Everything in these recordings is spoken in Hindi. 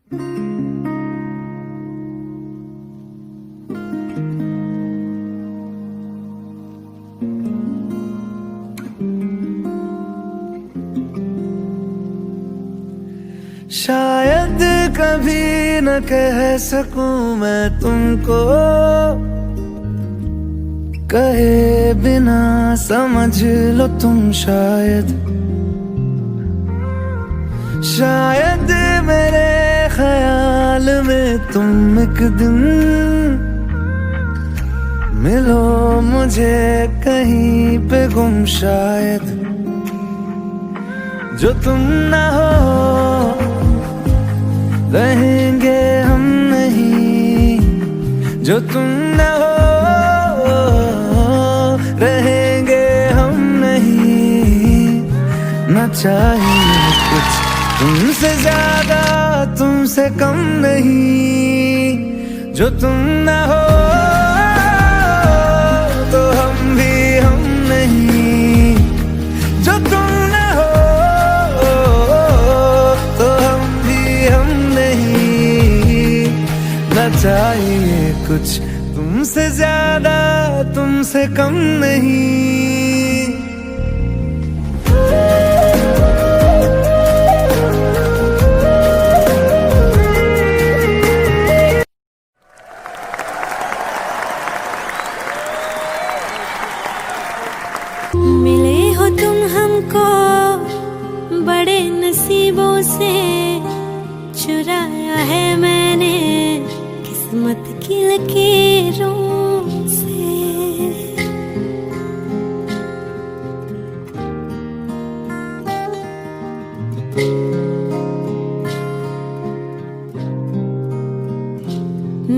शायद कभी न कह सकूं मैं तुमको, कहे बिना समझ लो तुम शायद। शायद मेरे ख्याल में तुम एक दिन मिलो मुझे कहीं पे गुम शायद। जो तुम ना हो रहेंगे हम नहीं, जो तुम ना हो रहेंगे हम नहीं। न चाहिए कुछ तुमसे ज्यादा तुमसे कम नहीं। जो तुम ना हो तो हम भी हम नहीं। जो तुम ना हो तो हम भी हम नहीं। न चाहिए कुछ तुमसे ज्यादा तुमसे कम नहीं। मिले हो तुम हमको बड़े नसीबों से, चुराया है मैंने किस्मत की लकीरों से।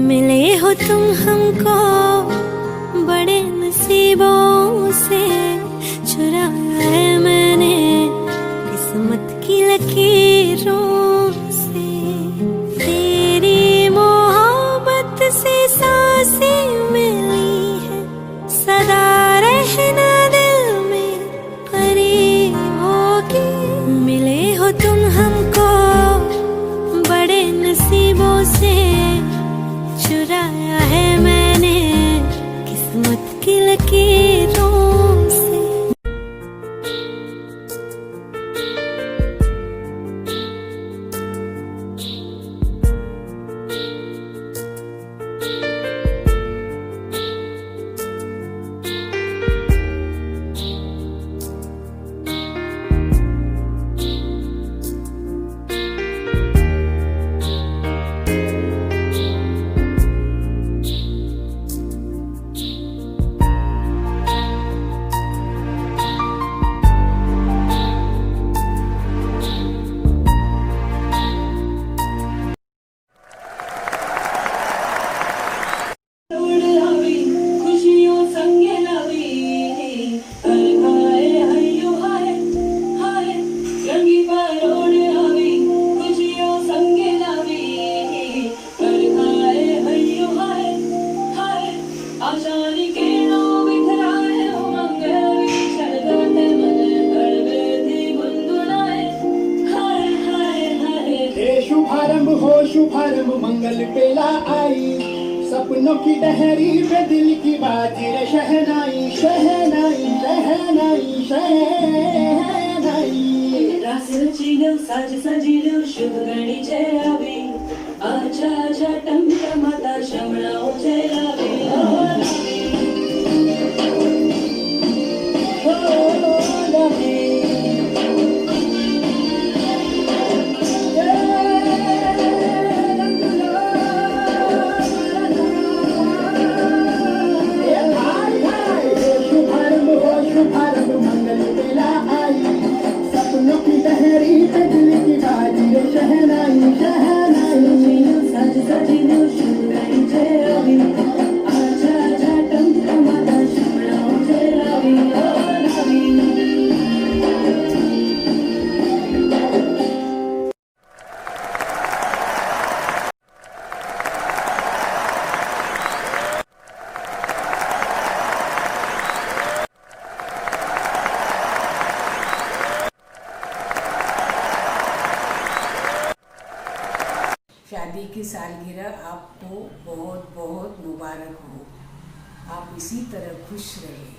मिले हो तुम हमको बड़े नसीबों से, चुराया है मैंने किस्मत की लकीरों से। तेरी मोहब्बत से सांसें मिली है, सदा रहना दिल में करीब होगी। मिले हो तुम हमको बड़े नसीबों से, चुराया है मैंने किस्मत की लकीरों से। शुभारंभ मंगल बेला आई, सपनों की डहरी पे दिल की बाजी रे शहनाई शहनाई शहनाई शहनाई। रास रचिलो साज सजिलो शुभ घड़ी जयावी, आजा आजा टमटमाता शमणाओ जयावी। सपनों की डहरी पे दिल की बाजी रे शहनाई। शादी की सालगिरह आपको बहुत बहुत मुबारक हो। आप इसी तरह खुश रहिए।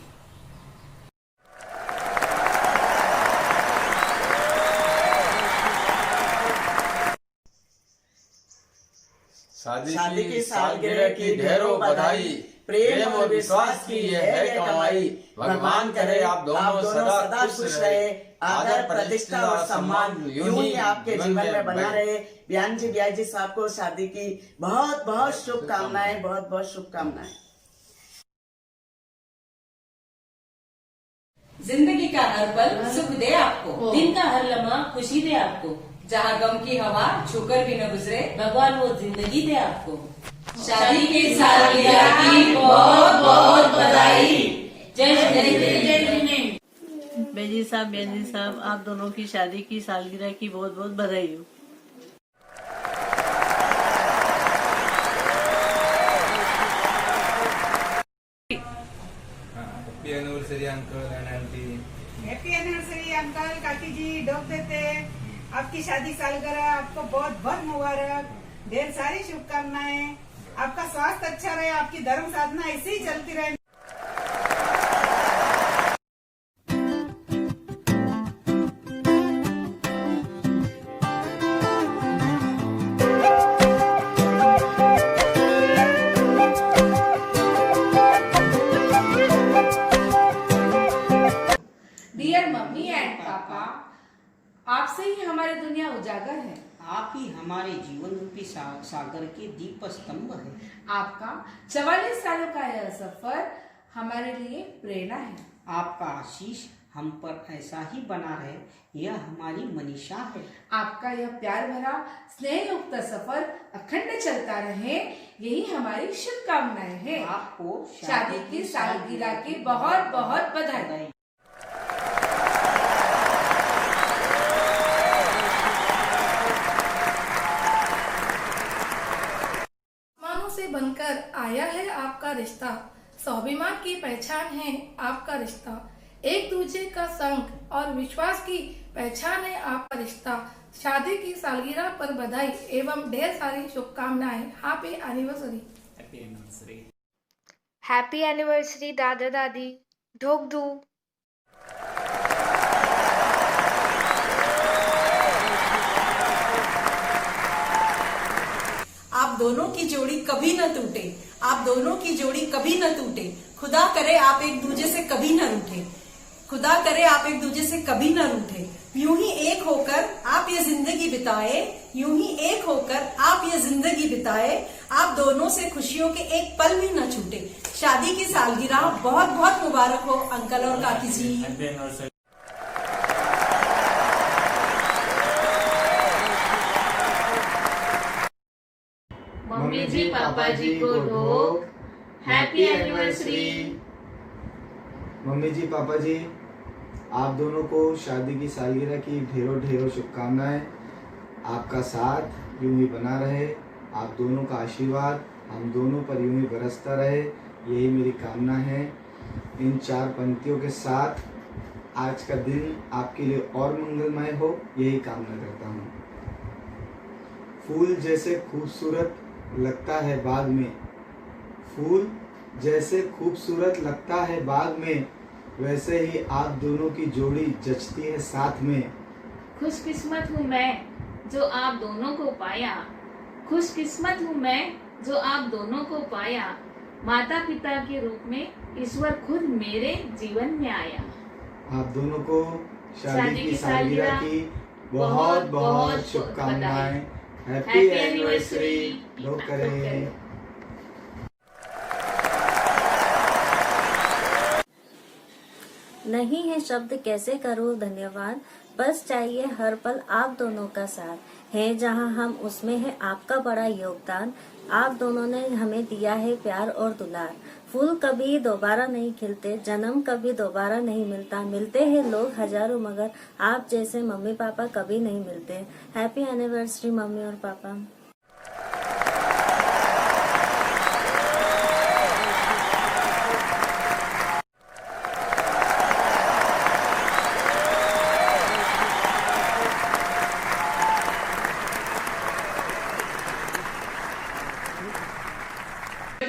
शादी की सालगिरह की ढेरों बधाई, प्रेम और विश्वास की ये है कमाई। भगवान करे आप दोनों सदा खुश रहे, आदर प्रतिष्ठा और सम्मान यूं ही आपके जीवन में बना रहे। बयान जी ब्याह जी साहब को शादी की बहुत बहुत शुभकामनाएं, बहुत बहुत शुभकामनाएं। जिंदगी का हर पल सुख दे आपको, दिन का हर लम्हा खुशी दे आपको, जहाँ गम की हवा छूकर भी न गुजरे भगवान वो जिंदगी दे आपको। शादी की सालगिरह की बहुत बहुत बधाई। जय श्री बेजी साहब आप दोनों की शादी की सालगिरह की बहुत बहुत बधाई हो। Happy anniversary uncle and aunty. Happy anniversary uncle काकी जी, डॉग देते। आपकी शादी सालगिरह आपको बहुत बहुत मुबारक, ढेर सारी शुभकामनाएं। आपका स्वास्थ्य अच्छा रहे, आपकी धर्म साधना ऐसे ही चलती रहे। डियर मम्मी एंड पापा, आपसे ही हमारी दुनिया उजागर है। आप ही हमारे जीवन रूपी सागर के दीप स्तंभ है। आपका 44 सालों का यह सफर हमारे लिए प्रेरणा है। आपका आशीष हम पर ऐसा ही बना रहे, यह हमारी मनीषा है। आपका यह प्यार भरा स्नेह युक्त सफर अखंड चलता रहे, यही हमारी शुभकामनाएं हैं। आपको शादी की सालगिरह की बहुत बहुत बधाई। से बनकर आया है आपका रिश्ता, स्वाभिमान की पहचान है आपका रिश्ता, एक दूसरे का संग और विश्वास की पहचान है आपका रिश्ता। शादी की सालगिरह पर बधाई एवं ढेर सारी शुभकामनाएं। Happy anniversary. हैप्पी एनिवर्सरी दादा दादी। ढोक दू। आप दोनों की जोड़ी कभी न टूटे, आप दोनों की जोड़ी कभी न टूटे। खुदा करे आप एक दूसरे से कभी न रूठे, खुदा करे आप एक दूसरे से कभी न रूठे। यूं ही एक होकर आप ये जिंदगी बिताए, यूं ही एक होकर आप ये जिंदगी बिताए। आप दोनों से खुशियों के एक पल भी न छूटे। शादी की सालगिरह बहुत बहुत मुबारक हो अंकल और काकी जी। मम्मी जी पापा जी को ढोक। Happy anniversary. मम्मी जी पापा जी, आप दोनों को शादी की सालगिरह की ढेरों ढेरों शुभकामनाएं। आपका साथ यूं ही बना रहे, आप दोनों का आशीर्वाद हम दोनों पर यूं ही बरसता रहे, यही मेरी कामना है। इन 4 पंक्तियों के साथ आज का दिन आपके लिए और मंगलमय हो, यही कामना करता हूँ। फूल जैसे खूबसूरत लगता है बाग में, फूल जैसे खूबसूरत लगता है बाग में, वैसे ही आप दोनों की जोड़ी जचती है साथ में। खुशकिस्मत हूँ मैं जो आप दोनों को पाया, खुशकिस्मत हूँ मैं जो आप दोनों को पाया। माता पिता के रूप में ईश्वर खुद मेरे जीवन में आया। आप दोनों को शादी की सालगिरह की बहुत बहुत शुभकामनाएं। Happy anniversary. लोग करें। नहीं है शब्द कैसे करूँ धन्यवाद, बस चाहिए हर पल आप दोनों का साथ है, जहां हम उसमें है आपका बड़ा योगदान। आप दोनों ने हमें दिया है प्यार और दुलार। फूल कभी दोबारा नहीं खिलते, जन्म कभी दोबारा नहीं मिलता, मिलते हैं लोग हजारों मगर आप जैसे मम्मी पापा कभी नहीं मिलते। हैप्पी एनिवर्सरी मम्मी और पापा।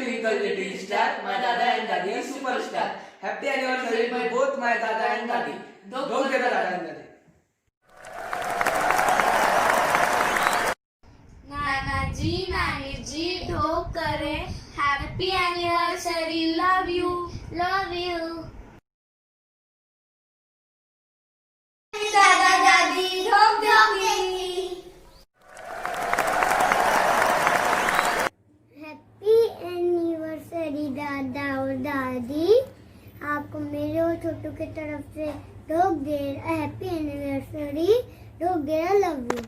little star, my Dada and Dadi are superstar. Happy anniversary to both my Dada and Dadi. Don't get the Dada and Dadi. नाना जी नानी जी ढोक करें हैप्पी एनिवर्सरी लव यू दादा दादी ढोक ढोकेंगी हैप्पी एनिवर्सरी दादा और दादी आपको मेरे और छोटू की तरफ से ढोक दे हैप्पी एनिवर्सरी ढोक दे लव यू